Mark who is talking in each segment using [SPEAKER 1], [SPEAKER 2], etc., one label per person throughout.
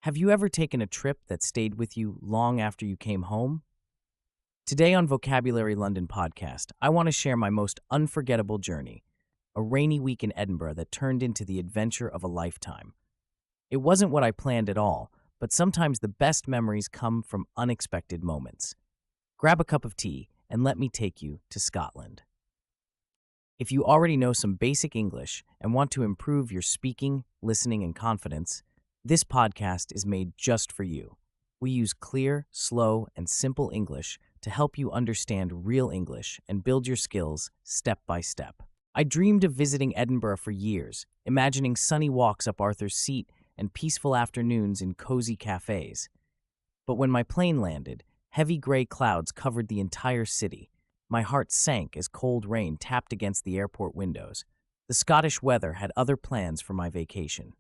[SPEAKER 1] Have you ever taken a trip that stayed with you long after you came home? Today on Vocabulary London podcast, I want to share my most unforgettable journey, a rainy week in Edinburgh that turned into the adventure of a lifetime. It wasn't what I planned at all, but sometimes the best memories come from unexpected moments. Grab a cup of tea and let me take you to Scotland. If you already know some basic English and want to improve your speaking, listening, and confidence, this podcast is made just for you. We use clear, slow, and simple English to help you understand real English and build your skills step by step. I dreamed of visiting Edinburgh for years, imagining sunny walks up Arthur's Seat and peaceful afternoons in cozy cafes. But when my plane landed, heavy gray clouds covered the entire city. My heart sank as cold rain tapped against the airport windows. The Scottish weather had other plans for my vacation.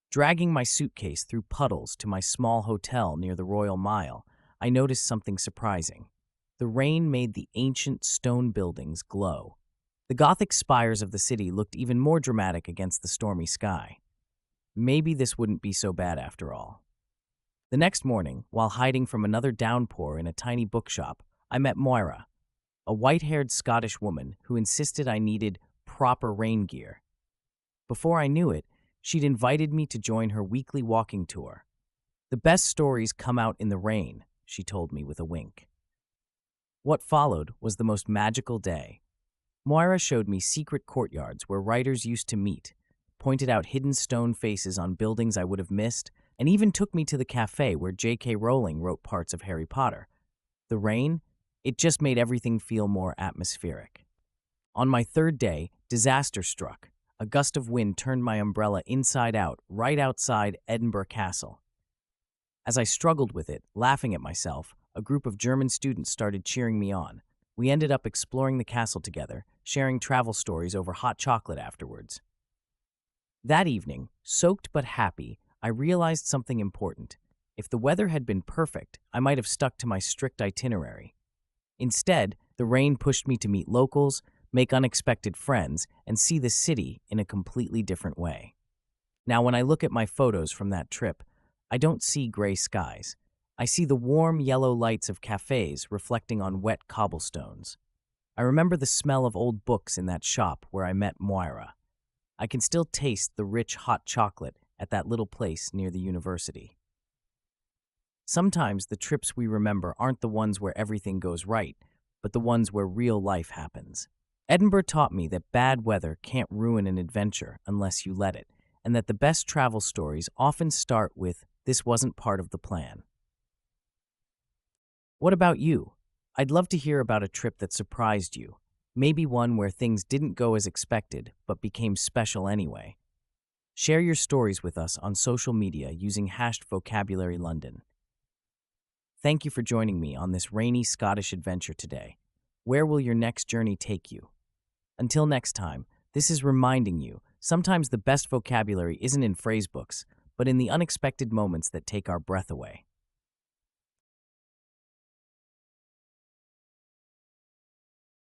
[SPEAKER 1] Dragging my suitcase through puddles to my small hotel near the Royal Mile, I noticed something surprising. The rain made the ancient stone buildings glow. The Gothic spires of the city looked even more dramatic against the stormy sky. Maybe this wouldn't be so bad after all. The next morning, while hiding from another downpour in a tiny bookshop, I met Moira, a white-haired Scottish woman who insisted I needed proper rain gear. Before I knew it, she'd invited me to join her weekly walking tour. The best stories come out in the rain, she told me with a wink. What followed was the most magical day. Moira showed me secret courtyards where writers used to meet, pointed out hidden stone faces on buildings I would have missed, and even took me to the cafe where J.K. Rowling wrote parts of Harry Potter. The rain, it just made everything feel more atmospheric. On my third day, disaster struck. A gust of wind turned my umbrella inside out, right outside Edinburgh Castle. As I struggled with it, laughing at myself, a group of German students started cheering me on. We ended up exploring the castle together, sharing travel stories over hot chocolate afterwards. That evening, soaked but happy, I realized something important. If the weather had been perfect, I might have stuck to my strict itinerary. Instead, the rain pushed me to meet locals, make unexpected friends, and see the city in a completely different way. Now, when I look at my photos from that trip, I don't see gray skies. I see the warm yellow lights of cafes reflecting on wet cobblestones. I remember the smell of old books in that shop where I met Moira. I can still taste the rich hot chocolate at that little place near the university. Sometimes the trips we remember aren't the ones where everything goes right, but the ones where real life happens. Edinburgh taught me that bad weather can't ruin an adventure unless you let it, and that the best travel stories often start with, "This wasn't part of the plan." What about you? I'd love to hear about a trip that surprised you, maybe one where things didn't go as expected but became special anyway. Share your stories with us on social media using #VocabularyLondon. Thank you for joining me on this rainy Scottish adventure today. Where will your next journey take you? Until next time, this is reminding you, sometimes the best vocabulary isn't in phrase books, but in the unexpected moments that take our breath away.